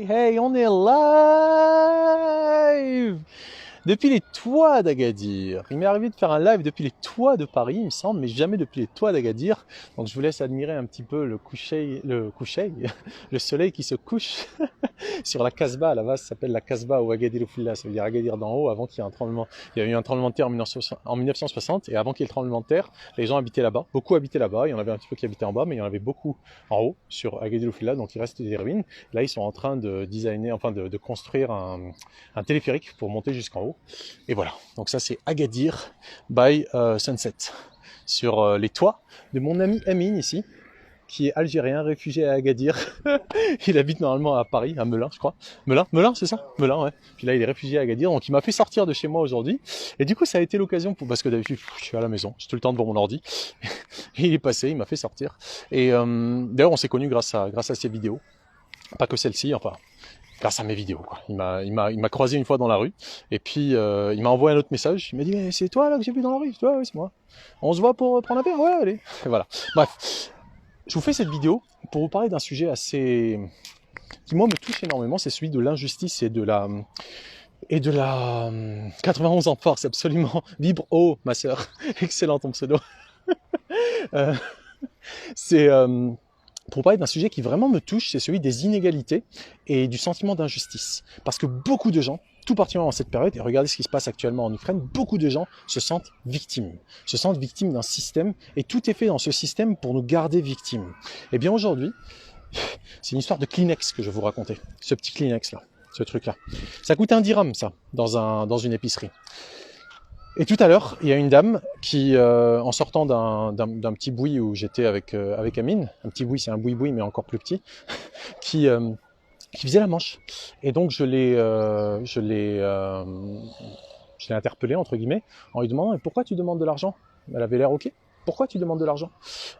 Hey, on est live depuis les toits d'Agadir. Il m'est arrivé de faire un live depuis les toits de Paris, il me semble, mais jamais depuis les toits d'Agadir. Donc je vous laisse admirer un petit peu le soleil qui se couche sur la Casbah. À la base, ça s'appelle la Casbah ou Agadir Oufilla, ça veut dire Agadir d'en haut, avant qu'il y ait un tremblement. Il y a eu un tremblement de terre en 1960, et avant qu'il y ait le tremblement de terre, les gens habitaient là-bas. Beaucoup habitaient là-bas, il y en avait un petit peu qui habitaient en bas, mais il y en avait beaucoup en haut, sur Agadir Oufilla, donc il reste des ruines. Là, ils sont en train de designer, enfin de construire un téléphérique pour monter jusqu'en haut. Et voilà, donc ça c'est Agadir by Sunset, sur les toits de mon ami Amine ici, qui est algérien, réfugié à Agadir. Il habite normalement à Paris, à Melun je crois. Melun c'est ça? Melun, ouais. Puis là il est réfugié à Agadir, donc il m'a fait sortir de chez moi aujourd'hui. Et du coup ça a été l'occasion, parce que d'habitude je suis à la maison, j'ai tout le temps devant mon ordi. Et il est passé, il m'a fait sortir. Et d'ailleurs on s'est connus grâce à ces vidéos. Pas que celle-ci, enfin grâce à mes vidéos, quoi. Il m'a croisé une fois dans la rue, et puis il m'a envoyé un autre message. Il m'a dit mais c'est toi là que j'ai vu dans la rue? Je dis ouais, c'est moi. On se voit pour prendre un verre? Ouais, allez. Et voilà. Bref, je vous fais cette vidéo pour vous parler d'un sujet assez qui moi me touche énormément, c'est celui de l'injustice et de la 91 en force, absolument. Vibre haut, ma sœur. Excellent ton pseudo. euh, c'est pour parler d'un sujet qui vraiment me touche, c'est celui des inégalités et du sentiment d'injustice. Parce que beaucoup de gens, tout particulièrement en cette période, et regardez ce qui se passe actuellement en Ukraine, beaucoup de gens se sentent victimes d'un système, et tout est fait dans ce système pour nous garder victimes. Et bien aujourd'hui, c'est une histoire de Kleenex que je vais vous raconter, ce petit Kleenex là, ce truc là. Ça coûte 1 dirham ça, dans une épicerie. Et tout à l'heure, il y a une dame qui, en sortant d'un petit boui où j'étais avec Amine, un petit boui, c'est un boui-boui mais encore plus petit, qui faisait la manche. Et donc je l'ai interpellée entre guillemets en lui demandant pourquoi tu demandes de l'argent. Elle avait l'air ok. Pourquoi tu demandes de l'argent?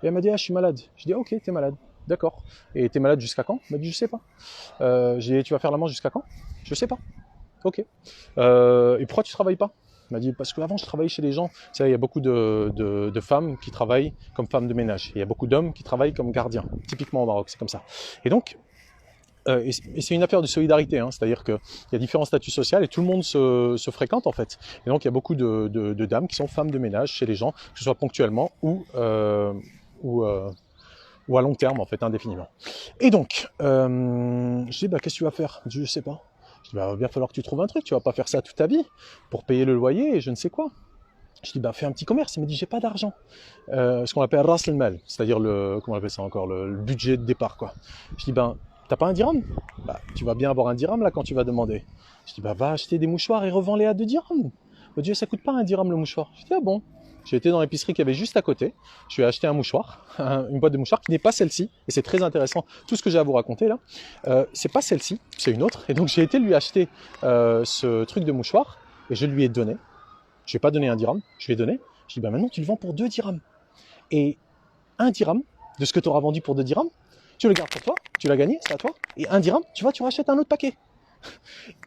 Et elle m'a dit je suis malade. Je dis ok, t'es malade. D'accord. Et t'es malade jusqu'à quand? Elle m'a dit je sais pas. J'ai dit tu vas faire la manche jusqu'à quand? Je sais pas. Ok. Et pourquoi tu travailles pas? Il m'a dit parce qu'avant je travaillais chez les gens. Vous savez, il y a beaucoup de femmes qui travaillent comme femmes de ménage. Il y a beaucoup d'hommes qui travaillent comme gardiens. Typiquement au Maroc, c'est comme ça. Et donc, et c'est une affaire de solidarité, hein, c'est-à-dire qu'il y a différents statuts sociaux et tout le monde se fréquente en fait. Et donc il y a beaucoup de dames qui sont femmes de ménage chez les gens, que ce soit ponctuellement ou à long terme en fait, indéfiniment. Et donc, je dis qu'est-ce que tu vas faire? Je dis je sais pas. Je dis, il va bien falloir que tu trouves un truc, tu vas pas faire ça toute ta vie pour payer le loyer et je ne sais quoi. Je dis, fais un petit commerce. Il me dit, j'ai pas d'argent. Ce qu'on appelle ras el mal, c'est-à-dire comment on appelle ça encore, le budget de départ, quoi. Je dis, t'as pas un dirham? Tu vas bien avoir un dirham là quand tu vas demander. Je dis, va acheter des mouchoirs et revends-les à 2 dirhams. Oh Dieu, ça coûte pas 1 dirham le mouchoir. Je dis, ah bon? J'ai été dans l'épicerie qui avait juste à côté. Je lui ai acheté un mouchoir, une boîte de mouchoirs qui n'est pas celle-ci. Et c'est très intéressant. Tout ce que j'ai à vous raconter là, c'est pas celle-ci, c'est une autre. Et donc j'ai été lui acheter ce truc de mouchoir et je lui ai donné. Je lui ai pas donné 1 dirham, je lui ai donné. Je dis maintenant tu le vends pour 2 dirhams. Et 1 dirham de ce que tu auras vendu pour 2 dirhams, tu le gardes pour toi, tu l'as gagné, c'est à toi. Et 1 dirham, tu rachètes un autre paquet.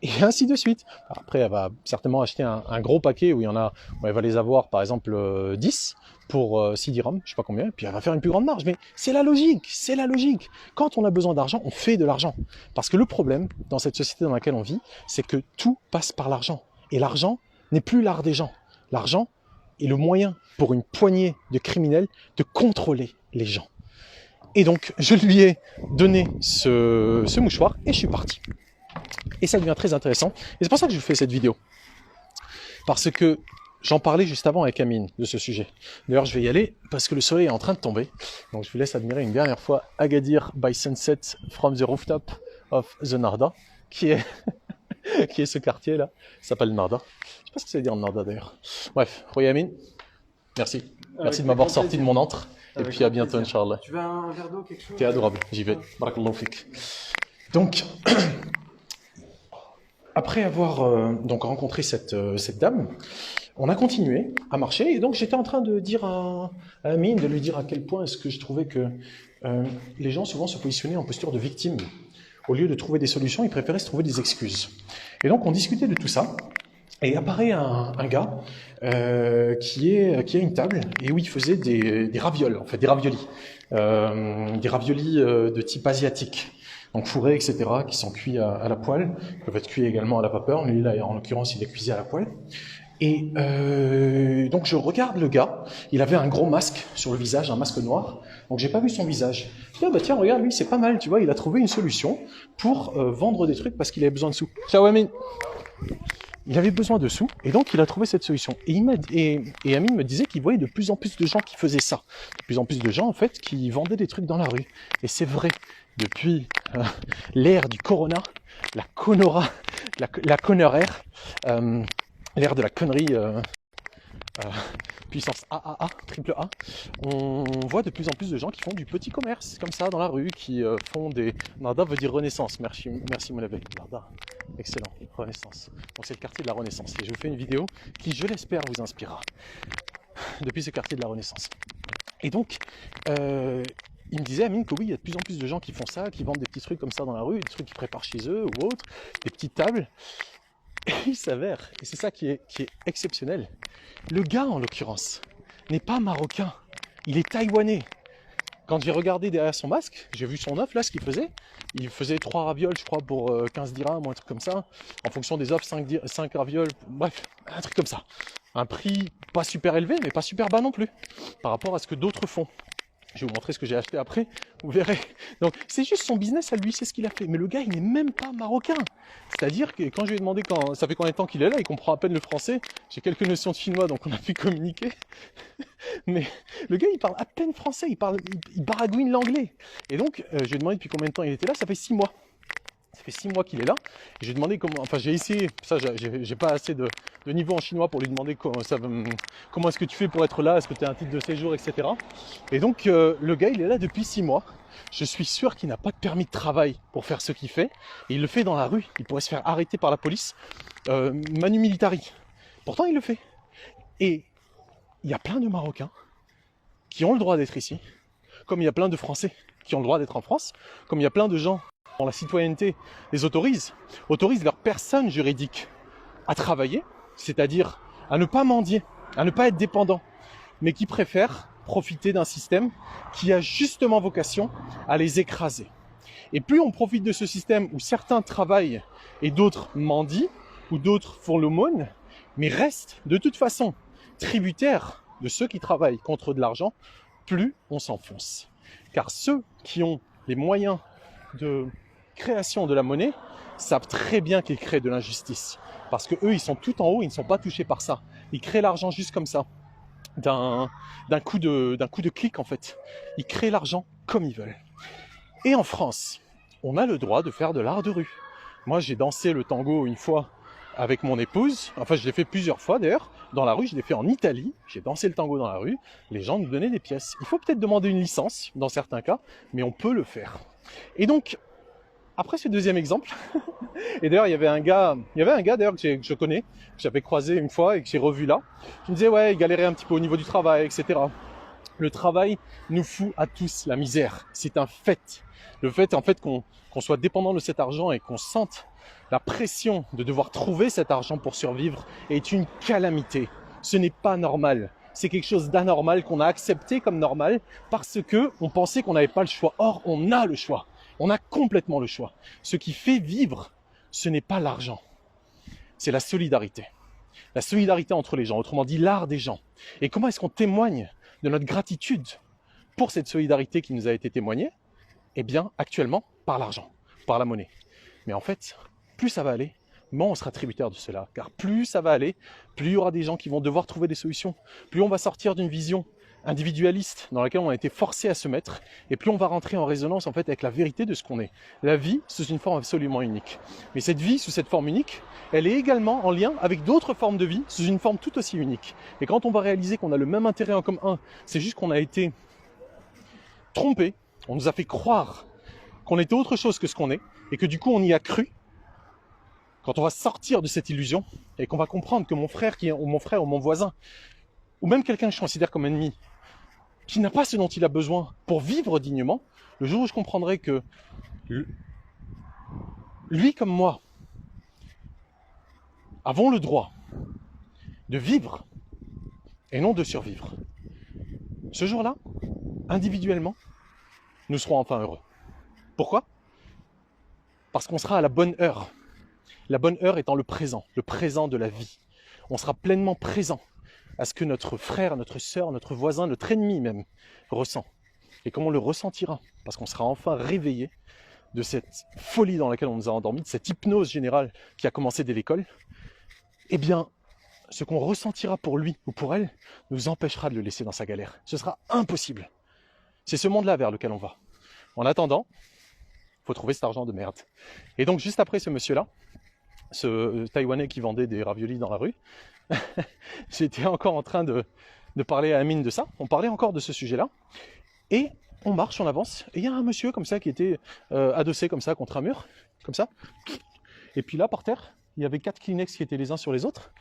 Et ainsi de suite. Après, elle va certainement acheter un gros paquet où elle va les avoir par exemple 10 pour 6 dirhams, je sais pas combien, puis elle va faire une plus grande marge. Mais c'est la logique. Quand on a besoin d'argent, on fait de l'argent. Parce que le problème dans cette société dans laquelle on vit, c'est que tout passe par l'argent. Et l'argent n'est plus l'art des gens. L'argent est le moyen pour une poignée de criminels de contrôler les gens. Et donc, je lui ai donné ce mouchoir et je suis parti. Et ça devient très intéressant. Et c'est pour ça que je fais cette vidéo. Parce que j'en parlais juste avant avec Amine de ce sujet. D'ailleurs, je vais y aller parce que le soleil est en train de tomber. Donc, je vous laisse admirer une dernière fois Agadir by Sunset from the rooftop of the Narda, qui est ce quartier là. Ça s'appelle Narda. Je sais pas ce que ça veut dire Narda d'ailleurs. Bref, Roya Amine, merci. Merci de m'avoir sorti de mon antre. Et puis à bientôt, Inch'Allah. Tu veux un verre d'eau, quelque chose? T'es adorable, j'y vais. Barakallahu fik. Donc, après avoir donc rencontré cette dame, on a continué à marcher. Et donc, j'étais en train de dire à Amine, de lui dire à quel point est-ce que je trouvais que les gens souvent se positionnaient en posture de victime. Au lieu de trouver des solutions, ils préféraient se trouver des excuses. Et donc, on discutait de tout ça. Et apparaît un gars qui a une table et où il faisait des ravioles, en fait des raviolis de type asiatique. donc fourrés, etc., qui sont cuits à la poêle, qui peuvent être cuits également à la vapeur, mais là, en l'occurrence, il est cuisé à la poêle. Et donc je regarde le gars, il avait un gros masque sur le visage, un masque noir, donc j'ai pas vu son visage. Je dis, ah bah tiens, regarde, lui, c'est pas mal, tu vois, il a trouvé une solution pour vendre des trucs parce qu'il avait besoin de sous. Ciao Amine. Il avait besoin de sous, et donc il a trouvé cette solution. Et Amine me disait qu'il voyait de plus en plus de gens qui faisaient ça. De plus en plus de gens, en fait, qui vendaient des trucs dans la rue. Et c'est vrai, depuis l'ère du corona, la conora, la conneuraire, l'ère de la connerie puissance AAA, triple A, on voit de plus en plus de gens qui font du petit commerce, comme ça, dans la rue, qui font des... Narda veut dire Renaissance, merci Moulavé. Narda, excellent, Renaissance. Donc c'est le quartier de la Renaissance, et je vous fais une vidéo qui, je l'espère, vous inspirera, depuis ce quartier de la Renaissance. Et donc, il me disait, Amine, que oui, il y a de plus en plus de gens qui font ça, qui vendent des petits trucs comme ça dans la rue, des trucs qu'ils préparent chez eux ou autres, des petites tables. Et il s'avère, et c'est ça qui est exceptionnel, le gars en l'occurrence n'est pas marocain, il est taïwanais. Quand j'ai regardé derrière son masque, j'ai vu son offre là, ce qu'il faisait. Il faisait 3 ravioles, je crois, pour 15 dirhams ou un truc comme ça. En fonction des offres, 5 ravioles, bref, un truc comme ça. Un prix pas super élevé, mais pas super bas non plus, par rapport à ce que d'autres font. Je vais vous montrer ce que j'ai acheté après, vous verrez. Donc c'est juste son business à lui, c'est ce qu'il a fait. Mais le gars, il n'est même pas marocain. C'est-à-dire que quand je lui ai demandé, ça fait combien de temps qu'il est là, il comprend à peine le français. J'ai quelques notions de chinois, donc on a pu communiquer. Mais le gars, il parle à peine français, il baragouine l'anglais. Et donc, je lui ai demandé depuis combien de temps il était là, ça fait 6 mois. Ça fait 6 mois qu'il est là. J'ai demandé comment, enfin j'ai essayé, ça j'ai pas assez de niveau en chinois pour lui demander comment est-ce que tu fais pour être là, est-ce que tu as un titre de séjour, etc. Et donc le gars il est là depuis 6 mois. Je suis sûr qu'il n'a pas de permis de travail pour faire ce qu'il fait. Et il le fait dans la rue. Il pourrait se faire arrêter par la police, manu militari. Pourtant il le fait. Et il y a plein de Marocains qui ont le droit d'être ici, comme il y a plein de Français qui ont le droit d'être en France, comme il y a plein de gens dont la citoyenneté les autorise leur personne juridique à travailler, c'est-à-dire à ne pas mendier, à ne pas être dépendant, mais qui préfèrent profiter d'un système qui a justement vocation à les écraser. Et plus on profite de ce système où certains travaillent et d'autres mendient, ou d'autres font l'aumône, mais restent de toute façon tributaires de ceux qui travaillent contre de l'argent, plus on s'enfonce. Car ceux qui ont les moyens de création de la monnaie savent très bien qu'ils créent de l'injustice. Parce que eux, ils sont tout en haut, ils ne sont pas touchés par ça. Ils créent l'argent juste comme ça, d'un coup de clic en fait. Ils créent l'argent comme ils veulent. Et en France, on a le droit de faire de l'art de rue. Moi, j'ai dansé le tango une fois avec mon épouse. Enfin, je l'ai fait plusieurs fois d'ailleurs. Dans la rue, je l'ai fait en Italie. J'ai dansé le tango dans la rue. Les gens nous donnaient des pièces. Il faut peut-être demander une licence dans certains cas, mais on peut le faire. Et donc, après ce deuxième exemple, et d'ailleurs il y avait un gars d'ailleurs que je connais, que j'avais croisé une fois et que j'ai revu là, qui me disait ouais, il galérait un petit peu au niveau du travail, etc. Le travail nous fout à tous la misère, c'est un fait. Le fait en fait qu'on soit dépendant de cet argent et qu'on sente la pression de devoir trouver cet argent pour survivre est une calamité. Ce n'est pas normal. C'est quelque chose d'anormal qu'on a accepté comme normal parce que on pensait qu'on n'avait pas le choix. Or, on a le choix. On a complètement le choix. Ce qui fait vivre, ce n'est pas l'argent. C'est la solidarité. La solidarité entre les gens, autrement dit l'art des gens. Et comment est-ce qu'on témoigne de notre gratitude pour cette solidarité qui nous a été témoignée? Eh bien, actuellement, par l'argent, par la monnaie. Mais en fait, plus ça va aller, moins on sera tributaire de cela. Car plus ça va aller, plus il y aura des gens qui vont devoir trouver des solutions. Plus on va sortir d'une vision individualiste dans laquelle on a été forcé à se mettre, et plus on va rentrer en résonance en fait avec la vérité de ce qu'on est. La vie, c'est une forme absolument unique. Mais cette vie, sous cette forme unique, elle est également en lien avec d'autres formes de vie, sous une forme tout aussi unique. Et quand on va réaliser qu'on a le même intérêt en commun, c'est juste qu'on a été trompé, on nous a fait croire qu'on était autre chose que ce qu'on est, et que du coup on y a cru. Quand on va sortir de cette illusion, et qu'on va comprendre que mon frère ou mon voisin, ou même quelqu'un que je considère comme ennemi, qui n'a pas ce dont il a besoin pour vivre dignement, le jour où je comprendrai que lui comme moi avons le droit de vivre et non de survivre. Ce jour-là, individuellement, nous serons enfin heureux. Pourquoi ? Parce qu'on sera à la bonne heure. La bonne heure étant le présent de la vie. On sera pleinement présent à ce que notre frère, notre sœur, notre voisin, notre ennemi même ressent. Et comment on le ressentira? Parce qu'on sera enfin réveillé de cette folie dans laquelle on nous a endormis, de cette hypnose générale qui a commencé dès l'école. Eh bien, ce qu'on ressentira pour lui ou pour elle nous empêchera de le laisser dans sa galère. Ce sera impossible. C'est ce monde-là vers lequel on va. En attendant, il faut trouver cet argent de merde. Et donc, juste après ce monsieur-là, ce Taïwanais qui vendait des raviolis dans la rue, j'étais encore en train de parler à Amine de ça. On parlait encore de ce sujet-là. Et on marche, on avance. Et il y a un monsieur comme ça qui était adossé comme ça contre un mur, comme ça. Et puis là, par terre, il y avait 4 Kleenex qui étaient les uns sur les autres.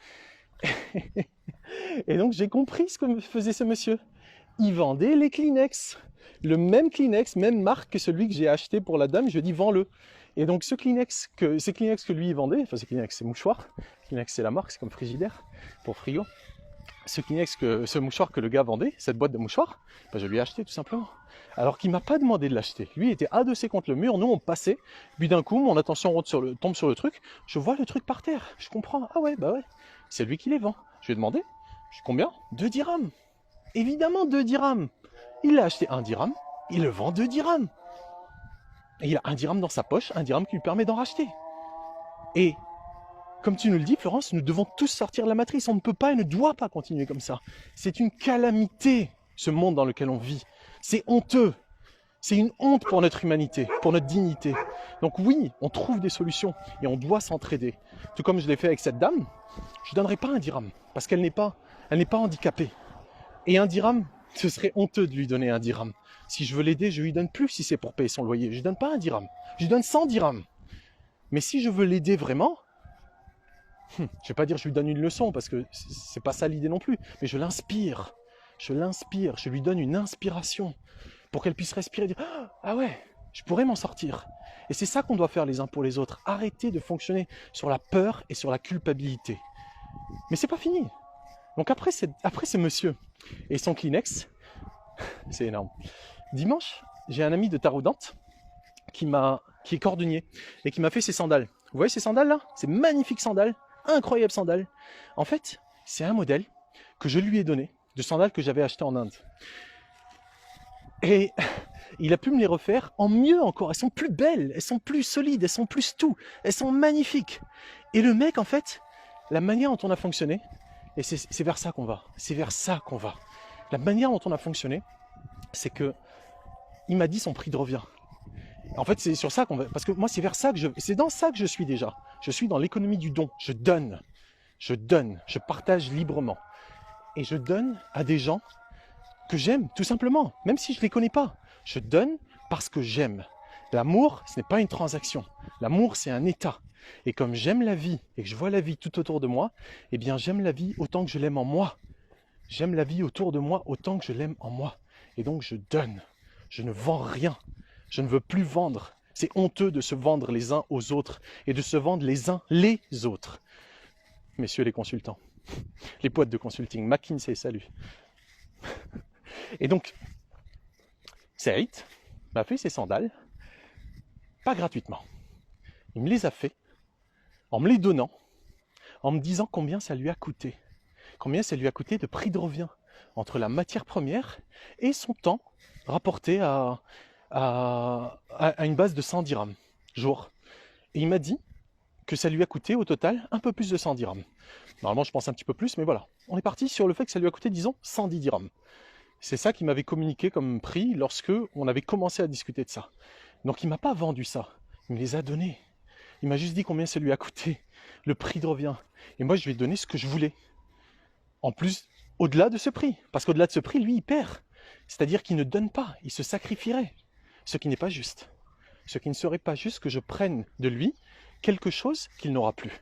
Et donc, j'ai compris ce que faisait ce monsieur. Il vendait les Kleenex. Le même Kleenex, même marque que celui que j'ai acheté pour la dame, je lui ai dit vends-le. Et donc ces Kleenex que lui il vendait, enfin ces Kleenex c'est mouchoir, Kleenex c'est la marque, c'est comme Frigidaire pour frigo. Ce mouchoir que le gars vendait, cette boîte de mouchoirs, ben je lui ai acheté tout simplement. Alors qu'il m'a pas demandé de l'acheter. Lui il était adossé contre le mur, nous on passait, puis d'un coup mon attention tombe sur le truc, je vois le truc par terre, je comprends, ah ouais, bah ouais, c'est lui qui les vend. Je lui ai demandé, je dis combien? 2 dirhams. Évidemment 2 dirhams. Il a acheté 1 dirham, il le vend 2 dirhams. Et il a 1 dirham dans sa poche, 1 dirham qui lui permet d'en racheter. Et comme tu nous le dis, Florence, nous devons tous sortir de la matrice. On ne peut pas et ne doit pas continuer comme ça. C'est une calamité, ce monde dans lequel on vit. C'est honteux. C'est une honte pour notre humanité, pour notre dignité. Donc oui, on trouve des solutions et on doit s'entraider. Tout comme je l'ai fait avec cette dame, je ne donnerai pas 1 dirham parce qu'elle n'est pas handicapée. Et 1 dirham, ce serait honteux de lui donner 1 dirham. Si je veux l'aider, je lui donne plus si c'est pour payer son loyer. Je lui donne pas 1 dirham, je lui donne 100 dirhams. Mais si je veux l'aider vraiment, je vais pas dire je lui donne une leçon parce que c'est pas ça l'idée non plus, mais je l'inspire, je lui donne une inspiration pour qu'elle puisse respirer et dire ah ouais, je pourrais m'en sortir. Et c'est ça qu'on doit faire les uns pour les autres. Arrêter de fonctionner sur la peur et sur la culpabilité. Mais c'est pas fini. Donc après ce monsieur et son Kleenex, c'est énorme. Dimanche, j'ai un ami de Taroudante qui est cordonnier et qui m'a fait ses sandales. Vous voyez ces sandales là? Ces magnifiques sandales, incroyables sandales. En fait, c'est un modèle que je lui ai donné de sandales que j'avais acheté en Inde. Et il a pu me les refaire en mieux encore. Elles sont plus belles, elles sont plus solides, elles sont plus tout, elles sont magnifiques. Et le mec, en fait, la manière dont on a fonctionné, et c'est vers ça qu'on va, c'est vers ça qu'on va. La manière dont on a fonctionné, c'est que il m'a dit son prix de revient. En fait, c'est sur ça qu'on va, parce que moi, c'est dans ça que je suis déjà. Je suis dans l'économie du don. Je donne, je partage librement. Et je donne à des gens que j'aime, tout simplement, même si je ne les connais pas. Je donne parce que j'aime. L'amour, ce n'est pas une transaction. L'amour, c'est un état. Et comme j'aime la vie et que je vois la vie tout autour de moi, eh bien, j'aime la vie autant que je l'aime en moi. J'aime la vie autour de moi autant que je l'aime en moi. Et donc, je donne. Je ne vends rien. Je ne veux plus vendre. C'est honteux de se vendre les uns aux autres et de se vendre les uns les autres. Messieurs les consultants, les boîtes de consulting, McKinsey, salut. Et donc, Saïd m'a fait ses sandales, pas gratuitement. Il me les a fait en me les donnant, en me disant combien ça lui a coûté. Combien ça lui a coûté de prix de revient entre la matière première et son temps rapporté à une base de 100 dirhams jour. Et il m'a dit que ça lui a coûté au total un peu plus de 100 dirhams. Normalement, je pense un petit peu plus, mais voilà. On est parti sur le fait que ça lui a coûté, disons, 110 dirhams. C'est ça qu'il m'avait communiqué comme prix lorsque on avait commencé à discuter de ça. Donc il ne m'a pas vendu ça, il me les a donnés. Il m'a juste dit combien ça lui a coûté, le prix de revient. Et moi, je lui ai donné ce que je voulais. En plus, au-delà de ce prix. Parce qu'au-delà de ce prix, lui, il perd. C'est-à-dire qu'il ne donne pas, il se sacrifierait. Ce qui n'est pas juste. Ce qui ne serait pas juste que je prenne de lui quelque chose qu'il n'aura plus.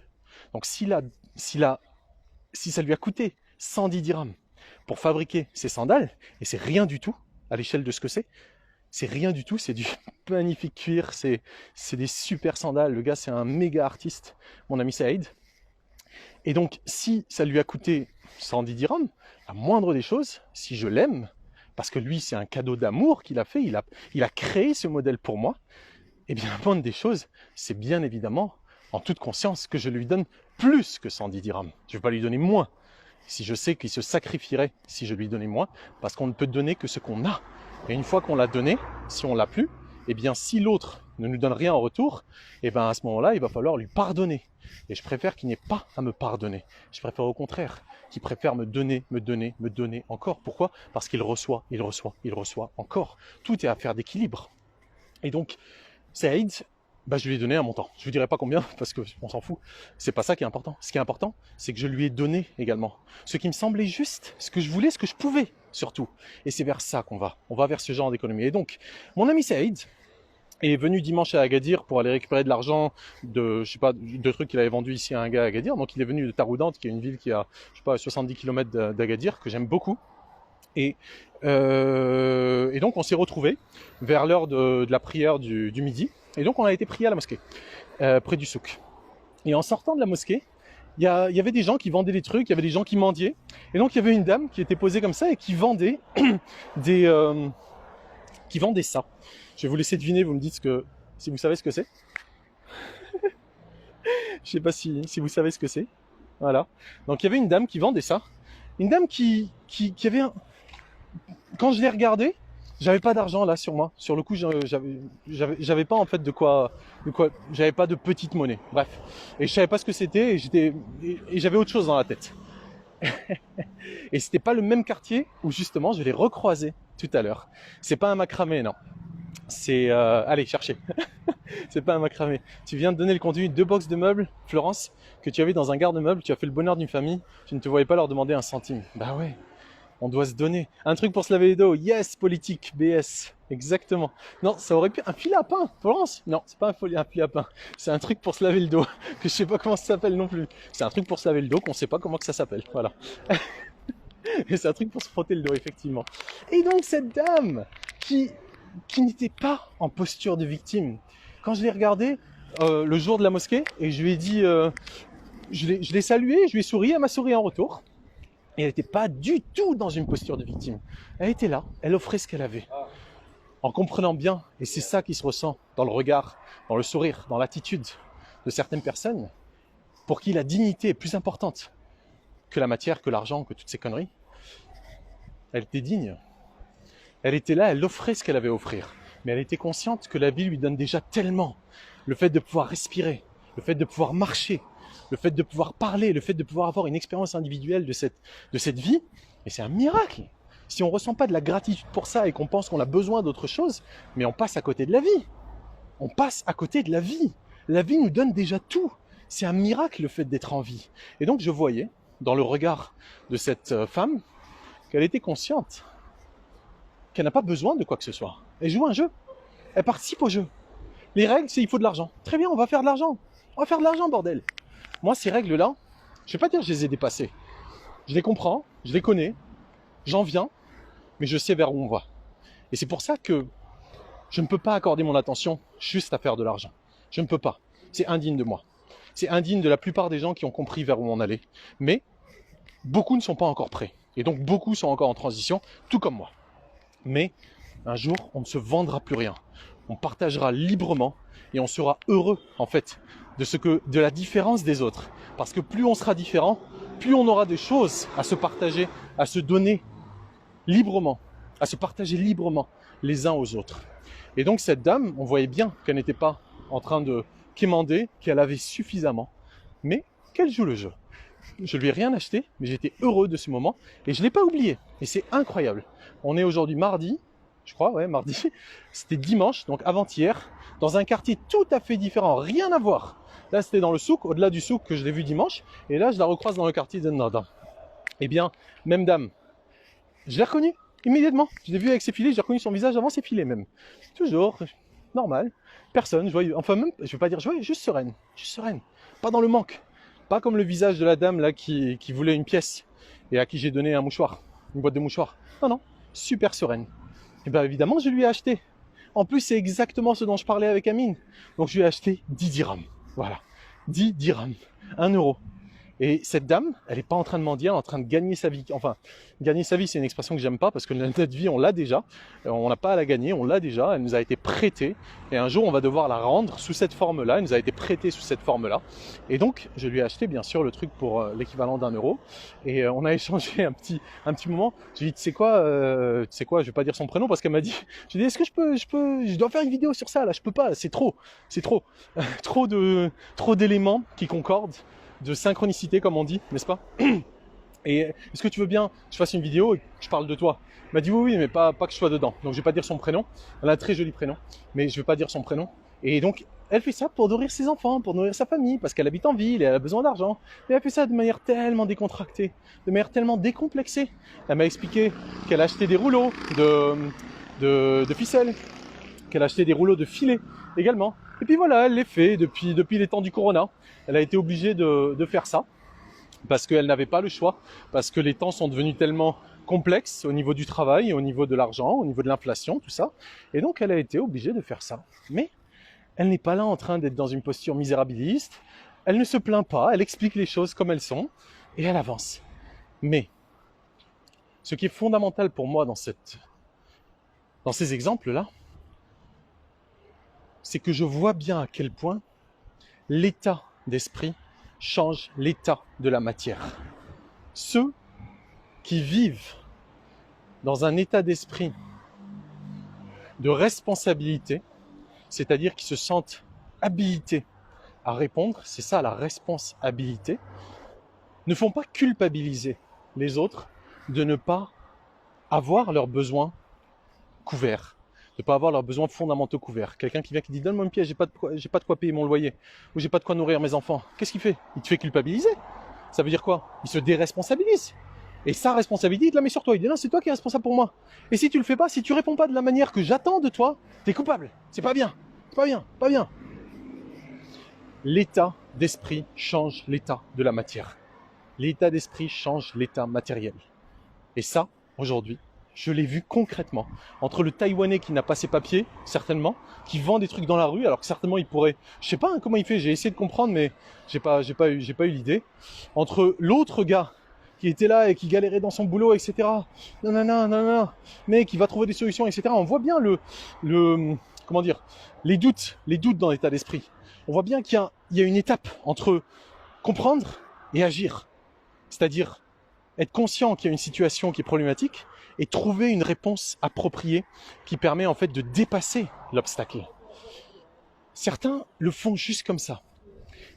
Donc si ça lui a coûté 110 dirhams pour fabriquer ces sandales, et c'est rien du tout à l'échelle de ce que c'est rien du tout, c'est du magnifique cuir, c'est des super sandales. Le gars, c'est un méga artiste, mon ami Saïd. Et donc, si ça lui a coûté 110 dirhams, la moindre des choses, si je l'aime, parce que lui, c'est un cadeau d'amour qu'il a fait, il a créé ce modèle pour moi, Eh bien, la moindre des choses, c'est bien évidemment, en toute conscience, que je lui donne plus que 110 dirhams. Je ne vais pas lui donner moins. Si je sais qu'il se sacrifierait si je lui donnais moins, parce qu'on ne peut donner que ce qu'on a. Et une fois qu'on l'a donné, si on l'a plus, eh bien si l'autre ne nous donne rien en retour, eh bien à ce moment-là, il va falloir lui pardonner. Et je préfère qu'il n'ait pas à me pardonner. Je préfère au contraire qu'il préfère me donner encore. Pourquoi ? Parce qu'il reçoit encore. Tout est affaire d'équilibre. Et donc, Saïd, je lui ai donné un montant. Je ne vous dirai pas combien, parce qu'on s'en fout. C'est pas ça qui est important. Ce qui est important, c'est que je lui ai donné également. Ce qui me semblait juste, ce que je voulais, ce que je pouvais, surtout. Et c'est vers ça qu'on va. On va vers ce genre d'économie. Et donc, mon ami Saïd est venu dimanche à Agadir pour aller récupérer de l'argent de trucs qu'il avait vendus ici à un gars à Agadir. Donc, il est venu de Taroudante, qui est une ville qui a, 70 km d'Agadir, que j'aime beaucoup. Et donc on s'est retrouvés vers l'heure de la prière du midi. Et donc on a été prier à la mosquée, près du souk. Et en sortant de la mosquée, il y avait des gens qui vendaient des trucs, il y avait des gens qui mendiaient. Et donc il y avait une dame qui était posée comme ça et qui vendait qui vendait ça. Je vais vous laisser deviner, vous me dites si vous savez ce que c'est. Je sais pas si vous savez ce que c'est. Voilà. Donc il y avait une dame qui vendait ça. Une dame qui avait quand je l'ai regardé, j'avais pas d'argent là sur moi. Sur le coup, j'avais pas en fait de quoi, j'avais pas de petite monnaie. Bref, et je savais pas ce que c'était et j'avais autre chose dans la tête. Et c'était pas le même quartier où justement je l'ai recroisé tout à l'heure. C'est pas un macramé, non. C'est allez chercher. C'est pas un macramé. Tu viens de donner le contenu de 2 box de meubles, Florence, que tu avais dans un garde-meuble. Tu as fait le bonheur d'une famille. Tu ne te voyais pas leur demander un centime. Bah ouais. On doit se donner. Un truc pour se laver les dos. Yes, politique, BS. Exactement. Non, ça aurait pu... Un fil à pain, Florence. Non, c'est pas un fil à pain. C'est un truc pour se laver le dos. Que je sais pas comment ça s'appelle non plus. C'est un truc pour se laver le dos qu'on sait pas comment que ça s'appelle. Voilà. Et c'est un truc pour se frotter le dos, effectivement. Et donc, cette dame qui n'était pas en posture de victime. Quand je l'ai regardée le jour de la mosquée, et je lui ai dit... je l'ai saluée, je lui ai souri, elle m'a souri en retour. Et elle n'était pas du tout dans une posture de victime. Elle était là, elle offrait ce qu'elle avait. En comprenant bien, et c'est ça qui se ressent dans le regard, dans le sourire, dans l'attitude de certaines personnes, pour qui la dignité est plus importante que la matière, que l'argent, que toutes ces conneries. Elle était digne. Elle était là, elle offrait ce qu'elle avait à offrir. Mais elle était consciente que la vie lui donne déjà tellement. Le fait de pouvoir respirer, le fait de pouvoir marcher, le fait de pouvoir parler, le fait de pouvoir avoir une expérience individuelle de cette vie, et c'est un miracle. Si on ne ressent pas de la gratitude pour ça et qu'on pense qu'on a besoin d'autre chose, mais on passe à côté de la vie. On passe à côté de la vie. La vie nous donne déjà tout. C'est un miracle le fait d'être en vie. Et donc je voyais, dans le regard de cette femme, qu'elle était consciente qu'elle n'a pas besoin de quoi que ce soit. Elle joue un jeu. Elle participe au jeu. Les règles, c'est il faut de l'argent. Très bien, on va faire de l'argent. On va faire de l'argent, bordel. Moi, ces règles-là, je ne vais pas dire que je les ai dépassées. Je les comprends, je les connais, j'en viens, mais je sais vers où on va. Et c'est pour ça que je ne peux pas accorder mon attention juste à faire de l'argent. Je ne peux pas. C'est indigne de moi. C'est indigne de la plupart des gens qui ont compris vers où on allait. Mais beaucoup ne sont pas encore prêts. Et donc beaucoup sont encore en transition, tout comme moi. Mais un jour, on ne se vendra plus rien. On partagera librement et on sera heureux, en fait, de la différence des autres. Parce que plus on sera différent, plus on aura des choses à se partager, à se donner librement, à se partager librement les uns aux autres. Et donc cette dame, on voyait bien qu'elle n'était pas en train de quémander, qu'elle avait suffisamment, mais qu'elle joue le jeu. Je lui ai rien acheté, mais j'étais heureux de ce moment et je ne l'ai pas oublié. Et c'est incroyable. On est aujourd'hui mardi, je crois, ouais, mardi. C'était dimanche, donc avant-hier, dans un quartier tout à fait différent, rien à voir. Là, c'était dans le souk, au-delà du souk que je l'ai vu dimanche, et là, je la recroise dans le quartier de Nada. Eh bien, même dame, je l'ai reconnue immédiatement. Je l'ai vue avec ses filets, j'ai reconnu son visage avant ses filets même. Toujours, normal, personne, joyeux, enfin même, je ne vais pas dire joyeux, juste sereine, pas dans le manque. Pas comme le visage de la dame là qui voulait une pièce et à qui j'ai donné un mouchoir, une boîte de mouchoirs. Non, non, super sereine. Et bien évidemment, je lui ai acheté. En plus, c'est exactement ce dont je parlais avec Amine. Donc je lui ai acheté 10 dirhams. Voilà, 10 dirhams, 1 euro. Et cette dame, elle n'est pas en train de mendier, elle est en train de gagner sa vie. Enfin, gagner sa vie, c'est une expression que j'aime pas parce que notre vie, on l'a déjà. On n'a pas à la gagner, on l'a déjà. Elle nous a été prêtée. Et un jour, on va devoir la rendre sous cette forme-là. Elle nous a été prêtée sous cette forme-là. Et donc, je lui ai acheté, bien sûr, le truc pour l'équivalent d'1 €. Et on a échangé un petit moment. Je lui ai dit, tu sais quoi, je vais pas dire son prénom parce qu'elle m'a dit, je lui ai dit, est-ce que je dois faire une vidéo sur ça, là, je peux pas, c'est trop. Trop d'éléments qui concordent, de synchronicité comme on dit, n'est-ce pas? Et est-ce que tu veux bien que je fasse une vidéo et que je parle de toi? Elle m'a dit oui, mais pas que je sois dedans. Donc je vais pas dire son prénom. Elle a un très joli prénom, mais je vais pas dire son prénom. Et donc elle fait ça pour nourrir ses enfants, pour nourrir sa famille, parce qu'elle habite en ville et elle a besoin d'argent. Mais elle fait ça de manière tellement décontractée, de manière tellement décomplexée. Elle m'a expliqué qu'elle a acheté des rouleaux de ficelle, qu'elle a acheté des rouleaux de filets également. Et puis voilà, elle les fait depuis les temps du Corona. Elle a été obligée de faire ça parce qu'elle n'avait pas le choix, parce que les temps sont devenus tellement complexes au niveau du travail, au niveau de l'argent, au niveau de l'inflation, tout ça. Et donc elle a été obligée de faire ça. Mais elle n'est pas là en train d'être dans une posture misérabiliste. Elle ne se plaint pas, elle explique les choses comme elles sont et elle avance. Mais ce qui est fondamental pour moi dans ces exemples-là, c'est que je vois bien à quel point l'état d'esprit change l'état de la matière. Ceux qui vivent dans un état d'esprit de responsabilité, c'est-à-dire qui se sentent habilités à répondre, c'est ça la responsabilité, ne font pas culpabiliser les autres de ne pas avoir leurs besoins couverts, de ne pas avoir leurs besoins fondamentaux couverts. Quelqu'un qui vient qui dit « Donne-moi une pièce, j'ai pas de quoi payer mon loyer » ou « J'ai pas de quoi nourrir mes enfants ». Qu'est-ce qu'il fait? Il te fait culpabiliser. Ça veut dire quoi? Il se déresponsabilise. Et sa responsabilité, il te la met sur toi. Il dit « Non, c'est toi qui es responsable pour moi. Et si tu le fais pas, si tu réponds pas de la manière que j'attends de toi, t'es coupable. C'est pas bien. C'est pas bien. Pas bien. » L'état d'esprit change l'état de la matière. L'état d'esprit change l'état matériel. Et ça, aujourd'hui, je l'ai vu concrètement. Entre le Taïwanais qui n'a pas ses papiers, certainement, qui vend des trucs dans la rue, alors que certainement il pourrait, je sais pas hein, comment il fait, j'ai essayé de comprendre, mais j'ai pas eu l'idée. Entre l'autre gars qui était là et qui galérait dans son boulot, etc. Non, mais qui va trouver des solutions, etc. On voit bien comment dire, les doutes dans l'état d'esprit. On voit bien qu'il y a une étape entre comprendre et agir. C'est-à-dire être conscient qu'il y a une situation qui est problématique et trouver une réponse appropriée qui permet en fait de dépasser l'obstacle. Certains le font juste comme ça.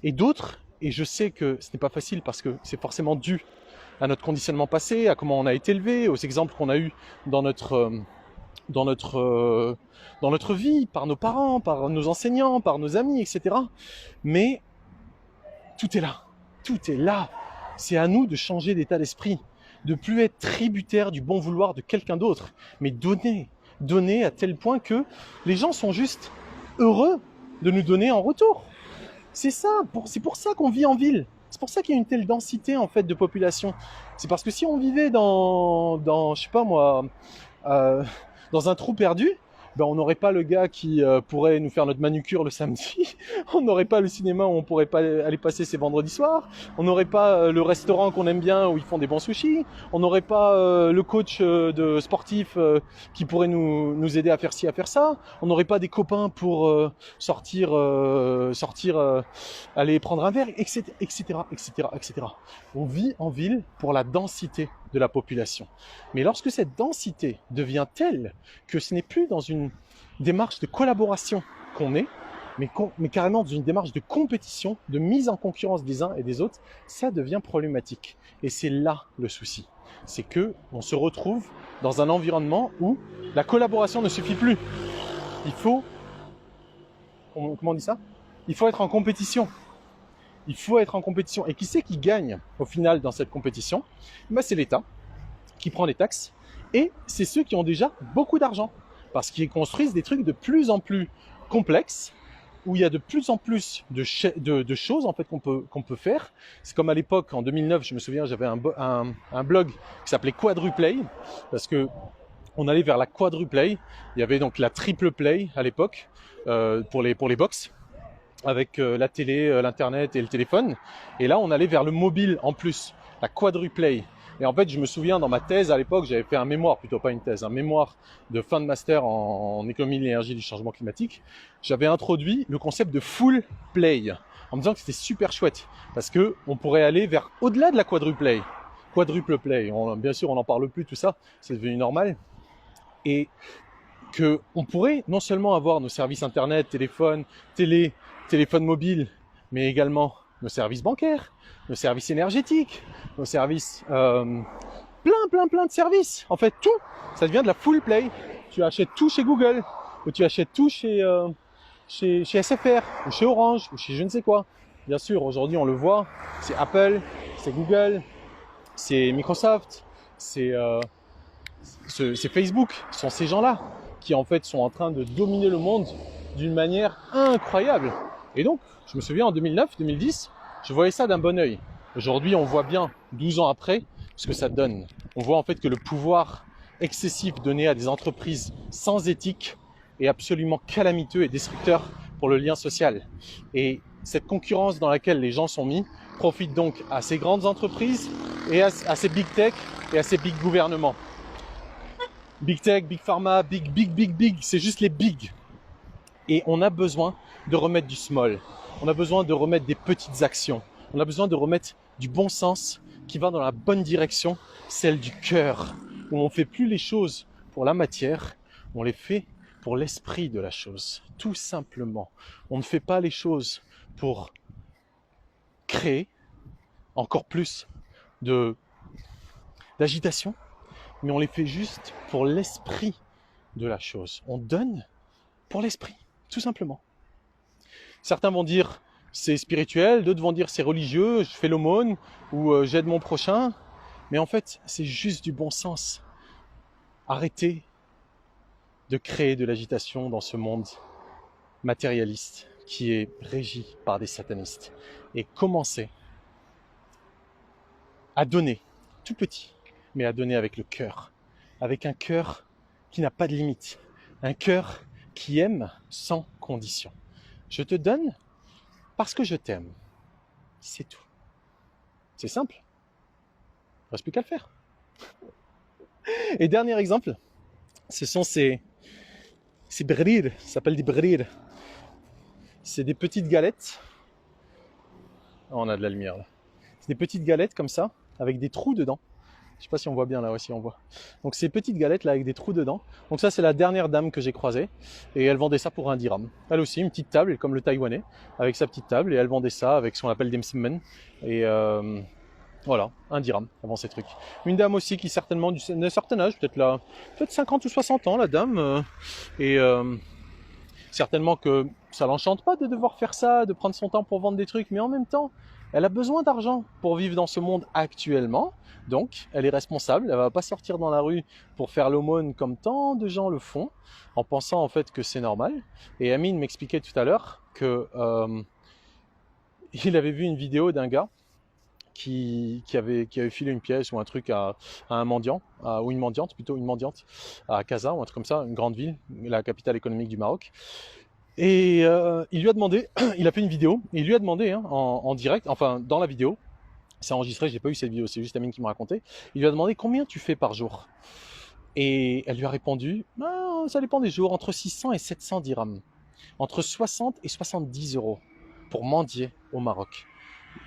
Et d'autres, et je sais que ce n'est pas facile parce que c'est forcément dû à notre conditionnement passé, à comment on a été élevé, aux exemples qu'on a eus dans notre vie, par nos parents, par nos enseignants, par nos amis, etc. Mais tout est là. Tout est là. C'est à nous de changer d'état d'esprit, de plus être tributaire du bon vouloir de quelqu'un d'autre, mais donner à tel point que les gens sont juste heureux de nous donner en retour. C'est pour ça qu'on vit en ville. C'est pour ça qu'il y a une telle densité en fait de population. C'est parce que si on vivait dans je sais pas moi, dans un trou perdu, ben on n'aurait pas le gars qui pourrait nous faire notre manucure le samedi, on n'aurait pas le cinéma où on pourrait pas aller passer ses vendredis soirs, on n'aurait pas le restaurant qu'on aime bien où ils font des bons sushis, on n'aurait pas le coach de sportif qui pourrait nous aider à faire ci, à faire ça, on n'aurait pas des copains pour sortir, aller prendre un verre, etc. On vit en ville pour la densité de la population. Mais lorsque cette densité devient telle que ce n'est plus dans une démarche de collaboration qu'on est, mais carrément dans une démarche de compétition, de mise en concurrence des uns et des autres, ça devient problématique. Et c'est là le souci. C'est que on se retrouve dans un environnement où la collaboration ne suffit plus. Il faut, comment on dit ça? Il faut être en compétition. Il faut être en compétition. Et qui c'est qui gagne au final dans cette compétition? Ben, c'est l'État qui prend les taxes et c'est ceux qui ont déjà beaucoup d'argent parce qu'ils construisent des trucs de plus en plus complexes où il y a de plus en plus de choses en fait qu'on peut faire. C'est comme à l'époque, en 2009, je me souviens, j'avais un blog qui s'appelait Quadruplay parce que on allait vers la quadruplay. Il y avait donc la triple play à l'époque pour les box. avec la télé, l'internet et le téléphone. Et là, on allait vers le mobile en plus, la quadruplay. Et en fait, je me souviens dans ma thèse à l'époque, j'avais fait un mémoire, plutôt pas une thèse, un mémoire de fin de master en économie de l'énergie et du changement climatique. J'avais introduit le concept de full play en me disant que c'était super chouette parce que on pourrait aller vers au-delà de la quadruple play. Bien sûr, on n'en parle plus, tout ça, c'est devenu normal. Et que on pourrait non seulement avoir nos services internet, téléphone, téléphone mobile, mais également nos services bancaires, nos services énergétiques, nos services, plein de services. En fait, tout, ça devient de la full play. Tu achètes tout chez Google, ou tu achètes tout chez SFR, ou chez Orange, ou chez je ne sais quoi. Bien sûr, aujourd'hui, on le voit, c'est Apple, c'est Google, c'est Microsoft, c'est Facebook. Ce sont ces gens-là qui, en fait, sont en train de dominer le monde d'une manière incroyable. Et donc, je me souviens en 2009, 2010, je voyais ça d'un bon œil. Aujourd'hui, on voit bien, 12 ans après, ce que ça donne. On voit en fait que le pouvoir excessif donné à des entreprises sans éthique est absolument calamiteux et destructeur pour le lien social. Et cette concurrence dans laquelle les gens sont mis profite donc à ces grandes entreprises et à ces big tech et à ces big gouvernements. Big tech, big pharma, big, c'est juste les big. Et on a besoin de remettre du small. On a besoin de remettre des petites actions. On a besoin de remettre du bon sens qui va dans la bonne direction, celle du cœur, où on ne fait plus les choses pour la matière, on les fait pour l'esprit de la chose, tout simplement. On ne fait pas les choses pour créer encore plus d'agitation, mais on les fait juste pour l'esprit de la chose. On donne pour l'esprit, tout simplement. Certains vont dire c'est spirituel, d'autres vont dire c'est religieux, je fais l'aumône ou j'aide mon prochain. Mais en fait, c'est juste du bon sens. Arrêtez de créer de l'agitation dans ce monde matérialiste qui est régi par des satanistes. Et commencez à donner, tout petit, mais à donner avec le cœur. Avec un cœur qui n'a pas de limite. Un cœur qui aime sans condition. Je te donne parce que je t'aime. C'est tout. C'est simple. Il ne reste plus qu'à le faire. Et dernier exemple, ce sont ces brir, ça s'appelle des brir. C'est des petites galettes. Oh, on a de la lumière là. C'est des petites galettes comme ça, avec des trous dedans. Je sais pas si on voit bien là aussi, on voit. Donc ces petites galettes là avec des trous dedans. Donc ça c'est la dernière dame que j'ai croisée et elle vendait ça pour 1 dirham. Elle aussi une petite table comme le taïwanais avec sa petite table et elle vendait ça avec ce qu'on appelle des msimmen et voilà, 1 dirham, elle vend ces trucs. Une dame aussi qui certainement d'un certain âge, peut-être 50 ou 60 ans la dame et certainement que ça l'enchante pas de devoir faire ça, de prendre son temps pour vendre des trucs, mais en même temps, elle a besoin d'argent pour vivre dans ce monde actuellement. Donc, elle est responsable. Elle va pas sortir dans la rue pour faire l'aumône comme tant de gens le font, en pensant en fait que c'est normal. Et Amine m'expliquait tout à l'heure que il avait vu une vidéo d'un gars qui avait filé une pièce ou un truc à un mendiant, ou une mendiante plutôt, une mendiante à Casa ou un truc comme ça, une grande ville, la capitale économique du Maroc. Et il lui a demandé, il a fait une vidéo, il lui a demandé en direct, enfin dans la vidéo, c'est enregistré, j'ai pas eu cette vidéo, c'est juste Amine qui m'a raconté, il lui a demandé combien tu fais par jour. Et elle lui a répondu, ça dépend des jours, entre 600 et 700 dirhams, entre 60 et 70 euros pour mendier au Maroc.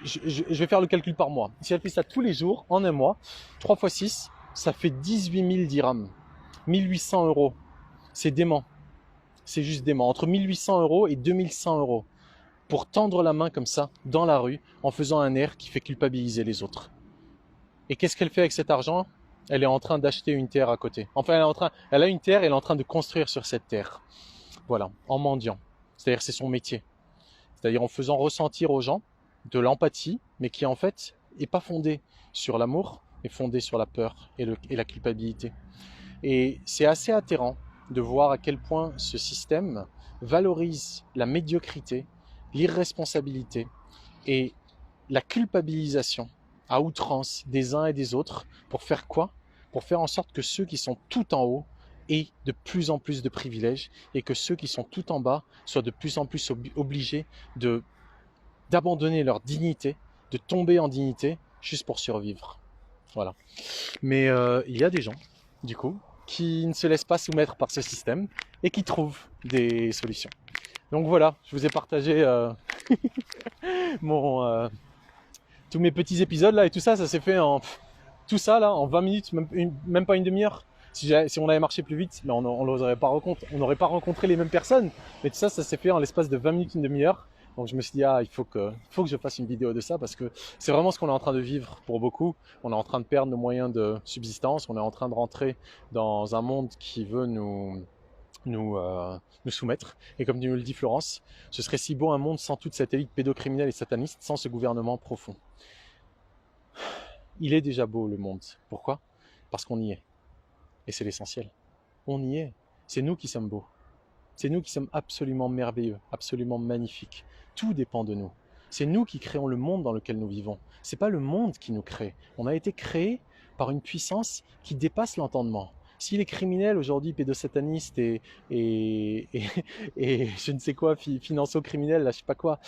Je vais faire le calcul par mois. Si elle fait ça tous les jours, en un mois, 3 x 6, ça fait 18 000 dirhams, 1800 euros. C'est dément. C'est juste dément. Entre 1800 euros et 2100 euros pour tendre la main comme ça dans la rue en faisant un air qui fait culpabiliser les autres. Et qu'est-ce qu'elle fait avec cet argent? Elle est en train d'acheter une terre à côté. Enfin, elle a une terre et elle est en train de construire sur cette terre. Voilà, en mendiant. C'est-à-dire c'est son métier. C'est-à-dire en faisant ressentir aux gens de l'empathie, mais qui en fait n'est pas fondée sur l'amour, mais fondée sur la peur et la culpabilité. Et c'est assez atterrant de voir à quel point ce système valorise la médiocrité, l'irresponsabilité et la culpabilisation à outrance des uns et des autres pour faire quoi? Pour faire en sorte que ceux qui sont tout en haut ait de plus en plus de privilèges et que ceux qui sont tout en bas soient de plus en plus obligés d'abandonner leur dignité, de tomber en dignité juste pour survivre. Voilà. Mais il y a des gens, du coup, qui ne se laissent pas soumettre par ce système et qui trouvent des solutions. Donc voilà, je vous ai partagé tous mes petits épisodes là et tout ça, ça s'est fait en 20 minutes, même pas une demi-heure. Si on avait marché plus vite, là, on n'aurait pas rencontré les mêmes personnes. Mais tout ça, ça s'est fait en l'espace de 20 minutes, une demi-heure. Donc je me suis dit, il faut que je fasse une vidéo de ça parce que c'est vraiment ce qu'on est en train de vivre pour beaucoup. On est en train de perdre nos moyens de subsistance. On est en train de rentrer dans un monde qui veut nous soumettre. Et comme nous le dit Florence, ce serait si beau un monde sans toute cette élite pédocriminelle et sataniste, sans ce gouvernement profond. Il est déjà beau le monde. Pourquoi ? Parce qu'on y est. Et c'est l'essentiel. On y est. C'est nous qui sommes beaux. C'est nous qui sommes absolument merveilleux, absolument magnifiques. Tout dépend de nous. C'est nous qui créons le monde dans lequel nous vivons. C'est pas le monde qui nous crée. On a été créé par une puissance qui dépasse l'entendement. Si les criminels aujourd'hui, pédosatanistes et je ne sais quoi, finanço-criminels, là, je sais pas quoi,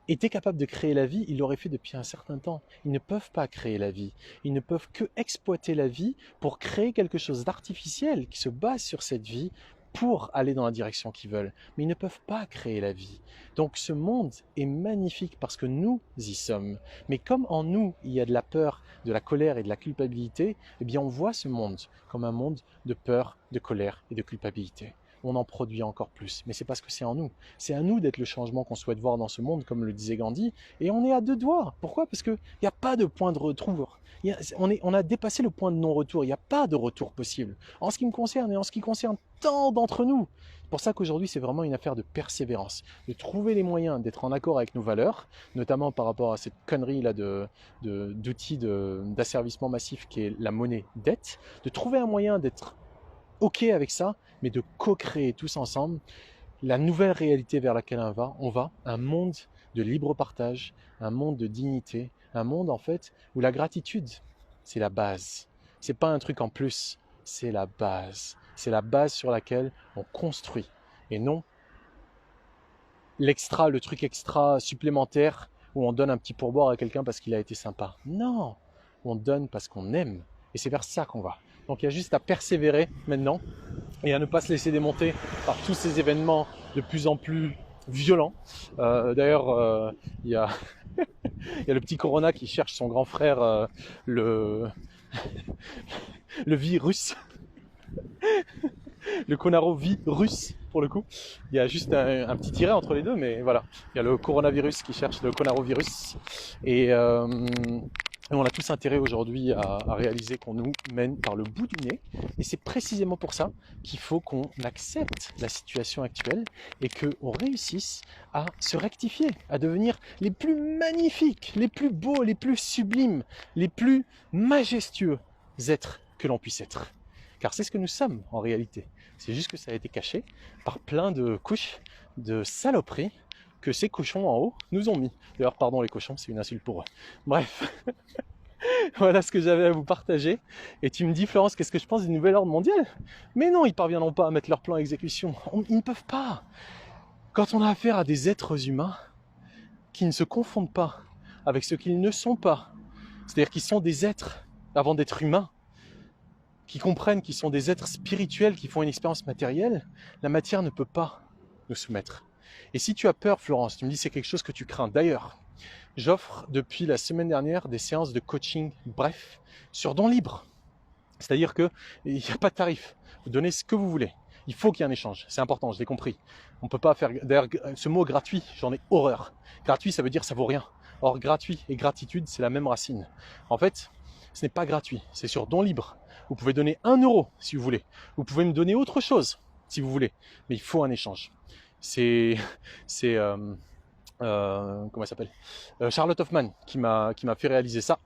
étaient capables de créer la vie, ils l'auraient fait depuis un certain temps. Ils ne peuvent pas créer la vie. Ils ne peuvent que exploiter la vie pour créer quelque chose d'artificiel qui se base sur cette vie pour aller dans la direction qu'ils veulent. Mais ils ne peuvent pas créer la vie. Donc ce monde est magnifique parce que nous y sommes. Mais comme en nous, il y a de la peur, de la colère et de la culpabilité, eh bien on voit ce monde comme un monde de peur, de colère et de culpabilité. On en produit encore plus. Mais c'est parce que c'est en nous. C'est à nous d'être le changement qu'on souhaite voir dans ce monde, comme le disait Gandhi. Et on est à deux doigts. Pourquoi ? Parce qu'il n'y a pas de point de retour. On a dépassé le point de non-retour. Il n'y a pas de retour possible. En ce qui me concerne et en ce qui concerne tant d'entre nous. C'est pour ça qu'aujourd'hui, c'est vraiment une affaire de persévérance. De trouver les moyens d'être en accord avec nos valeurs, notamment par rapport à cette connerie-là d'outils d'asservissement massif qui est la monnaie dette. De trouver un moyen d'être OK avec ça, mais de co-créer tous ensemble la nouvelle réalité vers laquelle on va, un monde de libre partage, un monde de dignité, un monde en fait où la gratitude, c'est la base. C'est pas un truc en plus, c'est la base. C'est la base sur laquelle on construit et non le truc extra supplémentaire où on donne un petit pourboire à quelqu'un parce qu'il a été sympa. Non, on donne parce qu'on aime et c'est vers ça qu'on va. Donc il y a juste à persévérer maintenant et à ne pas se laisser démonter par tous ces événements de plus en plus violents. D'ailleurs, il y a le petit Corona qui cherche son grand frère, le virus, le coronavirus pour le coup. Il y a juste un petit tiret entre les deux, mais voilà. Il y a le coronavirus qui cherche le coronavirus. Et on a tous intérêt aujourd'hui à réaliser qu'on nous mène par le bout du nez. Et c'est précisément pour ça qu'il faut qu'on accepte la situation actuelle et qu'on réussisse à se rectifier, à devenir les plus magnifiques, les plus beaux, les plus sublimes, les plus majestueux êtres que l'on puisse être. Car c'est ce que nous sommes en réalité. C'est juste que ça a été caché par plein de couches de saloperies que ces cochons en haut nous ont mis. D'ailleurs, pardon les cochons, c'est une insulte pour eux. Bref, voilà ce que j'avais à vous partager. Et tu me dis, Florence, qu'est-ce que je pense du nouvel ordre mondial ? Mais non, ils parviendront pas à mettre leur plan à exécution. Ils ne peuvent pas. Quand on a affaire à des êtres humains qui ne se confondent pas avec ce qu'ils ne sont pas, c'est-à-dire qu'ils sont des êtres avant d'être humains, qui comprennent qu'ils sont des êtres spirituels qui font une expérience matérielle, la matière ne peut pas nous soumettre. Et si tu as peur, Florence, tu me dis c'est quelque chose que tu crains. D'ailleurs, j'offre depuis la semaine dernière des séances de coaching, bref, sur don libre. C'est-à-dire qu'il n'y a pas de tarif. Vous donnez ce que vous voulez. Il faut qu'il y ait un échange. C'est important, je l'ai compris. On ne peut pas faire... D'ailleurs, ce mot gratuit, j'en ai horreur. Gratuit, ça veut dire ça vaut rien. Or, gratuit et gratitude, c'est la même racine. En fait, ce n'est pas gratuit. C'est sur don libre. Vous pouvez donner 1 euro si vous voulez. Vous pouvez me donner autre chose si vous voulez. Mais il faut un échange. C'est comment elle s'appelle Charlotte Hoffman qui m'a fait réaliser ça.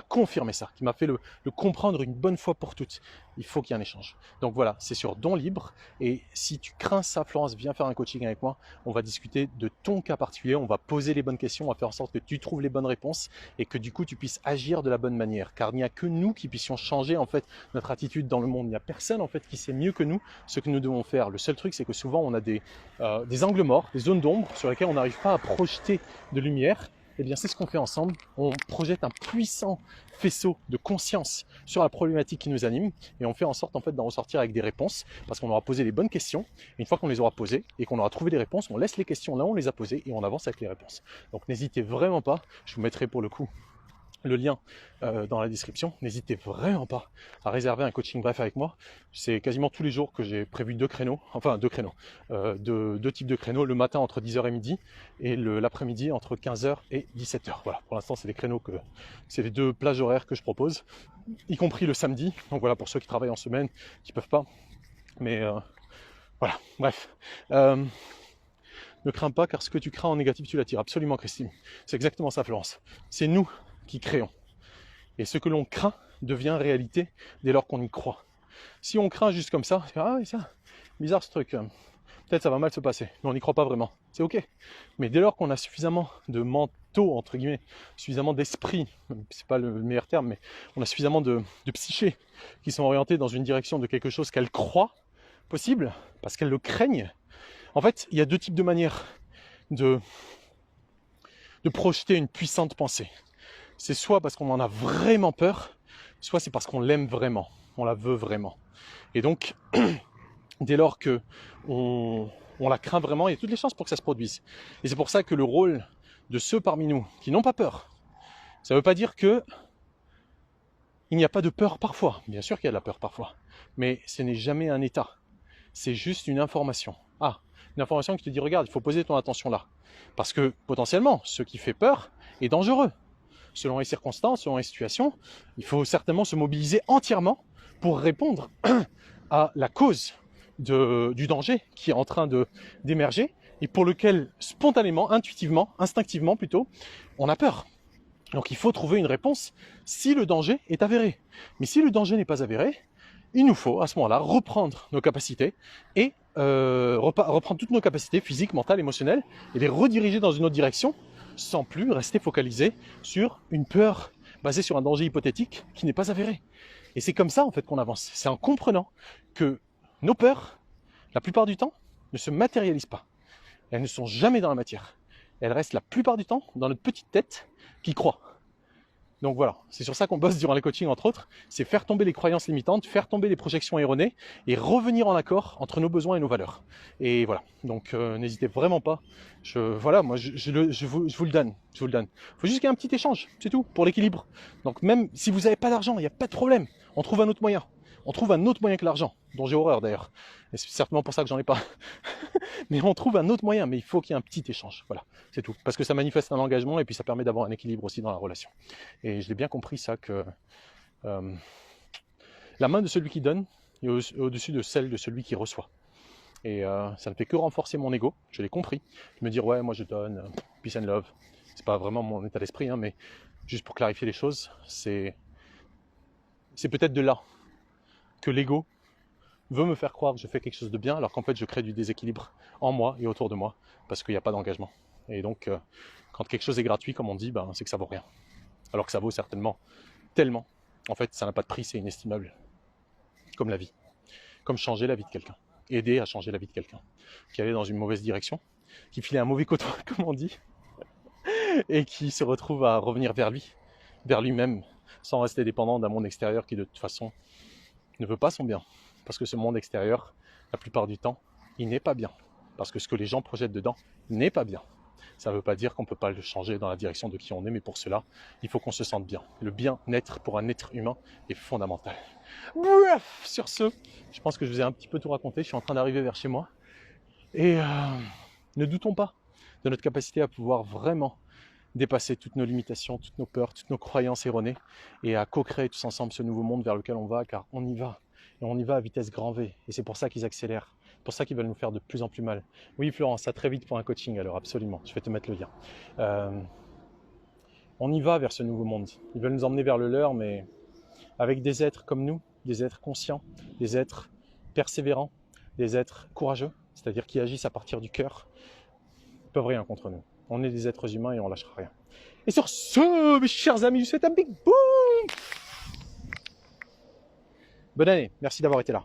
confirmé ça, qui m'a fait le comprendre une bonne fois pour toutes. Il faut qu'il y ait un échange. Donc voilà, c'est sur Don Libre. Et si tu crains ça, Florence, viens faire un coaching avec moi. On va discuter de ton cas particulier, on va poser les bonnes questions, on va faire en sorte que tu trouves les bonnes réponses et que du coup tu puisses agir de la bonne manière. Car il n'y a que nous qui puissions changer en fait notre attitude dans le monde. Il n'y a personne en fait qui sait mieux que nous ce que nous devons faire. Le seul truc, c'est que souvent on a des angles morts, des zones d'ombre sur lesquelles on n'arrive pas à projeter de lumière. Eh bien, c'est ce qu'on fait ensemble. On projette un puissant faisceau de conscience sur la problématique qui nous anime et on fait en sorte en fait d'en ressortir avec des réponses parce qu'on aura posé les bonnes questions. Et une fois qu'on les aura posées et qu'on aura trouvé les réponses, on laisse les questions là où on les a posées et on avance avec les réponses. Donc n'hésitez vraiment pas. Je vous mettrai pour le coup le lien dans la description. N'hésitez vraiment pas à réserver un coaching bref avec moi. C'est quasiment tous les jours que j'ai prévu deux types de créneaux, le matin entre 10h et midi et l'après-midi entre 15h et 17h. Voilà, pour l'instant c'est les deux plages horaires que je propose, y compris le samedi. Donc voilà, pour ceux qui travaillent en semaine, qui peuvent pas. Mais voilà, bref. Ne crains pas, car ce que tu crains en négatif, tu l'attires. Absolument, Christine. C'est exactement ça, Florence. C'est nous qui créons. Et ce que l'on craint devient réalité dès lors qu'on y croit. Si on craint juste comme ça, ah oui, ça, bizarre ce truc, peut-être ça va mal se passer, mais on n'y croit pas vraiment. C'est ok. Mais dès lors qu'on a suffisamment de mentaux, entre guillemets, suffisamment d'esprit, c'est pas le meilleur terme, mais on a suffisamment de psyché qui sont orientés dans une direction de quelque chose qu'elles croient possible, parce qu'elles le craignent. En fait, il y a deux types de manières de projeter une puissante pensée. C'est soit parce qu'on en a vraiment peur, soit c'est parce qu'on l'aime vraiment, on la veut vraiment. Et donc, dès lors que on la craint vraiment, il y a toutes les chances pour que ça se produise. Et c'est pour ça que le rôle de ceux parmi nous qui n'ont pas peur, ça ne veut pas dire que il n'y a pas de peur parfois. Bien sûr qu'il y a de la peur parfois, mais ce n'est jamais un état. C'est juste une information. Ah, une information qui te dit, regarde, il faut poser ton attention là. Parce que potentiellement, ce qui fait peur est dangereux. Selon les circonstances, selon les situations, il faut certainement se mobiliser entièrement pour répondre à la cause du danger qui est en train d'émerger et pour lequel spontanément, intuitivement, instinctivement plutôt, on a peur. Donc il faut trouver une réponse si le danger est avéré. Mais si le danger n'est pas avéré, il nous faut à ce moment-là reprendre nos capacités et reprendre toutes nos capacités physiques, mentales, émotionnelles et les rediriger dans une autre direction sans plus rester focalisé sur une peur basée sur un danger hypothétique qui n'est pas avéré. Et c'est comme ça en fait qu'on avance. C'est en comprenant que nos peurs, la plupart du temps, ne se matérialisent pas. Elles ne sont jamais dans la matière. Elles restent la plupart du temps dans notre petite tête qui croit. Donc voilà, c'est sur ça qu'on bosse durant les coachings entre autres, c'est faire tomber les croyances limitantes, faire tomber les projections erronées et revenir en accord entre nos besoins et nos valeurs. Et voilà, donc n'hésitez vraiment pas, je vous le donne, Il faut juste qu'il y ait un petit échange, c'est tout, pour l'équilibre. Donc même si vous n'avez pas d'argent, il n'y a pas de problème, on trouve un autre moyen. On trouve un autre moyen que l'argent, dont j'ai horreur d'ailleurs. Et c'est certainement pour ça que j'en ai pas. Mais on trouve un autre moyen, mais il faut qu'il y ait un petit échange. Voilà, c'est tout. Parce que ça manifeste un engagement et puis ça permet d'avoir un équilibre aussi dans la relation. Et je l'ai bien compris ça, que la main de celui qui donne est au-dessus de celle de celui qui reçoit. Et ça ne fait que renforcer mon ego, je l'ai compris. Je me dis, ouais, moi je donne, peace and love. C'est pas vraiment mon état d'esprit, hein, mais juste pour clarifier les choses, c'est peut-être de là que l'ego veut me faire croire que je fais quelque chose de bien, alors qu'en fait je crée du déséquilibre en moi et autour de moi, parce qu'il n'y a pas d'engagement. Et donc, quand quelque chose est gratuit, comme on dit, c'est que ça vaut rien. Alors que ça vaut certainement tellement. En fait, ça n'a pas de prix, c'est inestimable. Comme la vie. Comme changer la vie de quelqu'un. Aider à changer la vie de quelqu'un. Qui allait dans une mauvaise direction, qui filait un mauvais coton, comme on dit, et qui se retrouve à revenir vers lui-même, sans rester dépendant d'un monde extérieur qui de toute façon ne veut pas son bien. Parce que ce monde extérieur, la plupart du temps, il n'est pas bien. Parce que ce que les gens projettent dedans n'est pas bien. Ça ne veut pas dire qu'on ne peut pas le changer dans la direction de qui on est, mais pour cela, il faut qu'on se sente bien. Le bien-être pour un être humain est fondamental. Bref, sur ce, je pense que je vous ai un petit peu tout raconté. Je suis en train d'arriver vers chez moi. Et ne doutons pas de notre capacité à pouvoir vraiment dépasser toutes nos limitations, toutes nos peurs, toutes nos croyances erronées et à co-créer tous ensemble ce nouveau monde vers lequel on va, car on y va. Et on y va à vitesse grand V. Et c'est pour ça qu'ils accélèrent. C'est pour ça qu'ils veulent nous faire de plus en plus mal. Oui, Florence, à très vite pour un coaching, alors absolument. Je vais te mettre le lien. On y va vers ce nouveau monde. Ils veulent nous emmener vers le leur, mais avec des êtres comme nous, des êtres conscients, des êtres persévérants, des êtres courageux, c'est-à-dire qui agissent à partir du cœur, ils ne peuvent rien contre nous. On est des êtres humains et on ne lâchera rien. Et sur ce, mes chers amis, je vous souhaite un big boom. Bonne année, merci d'avoir été là.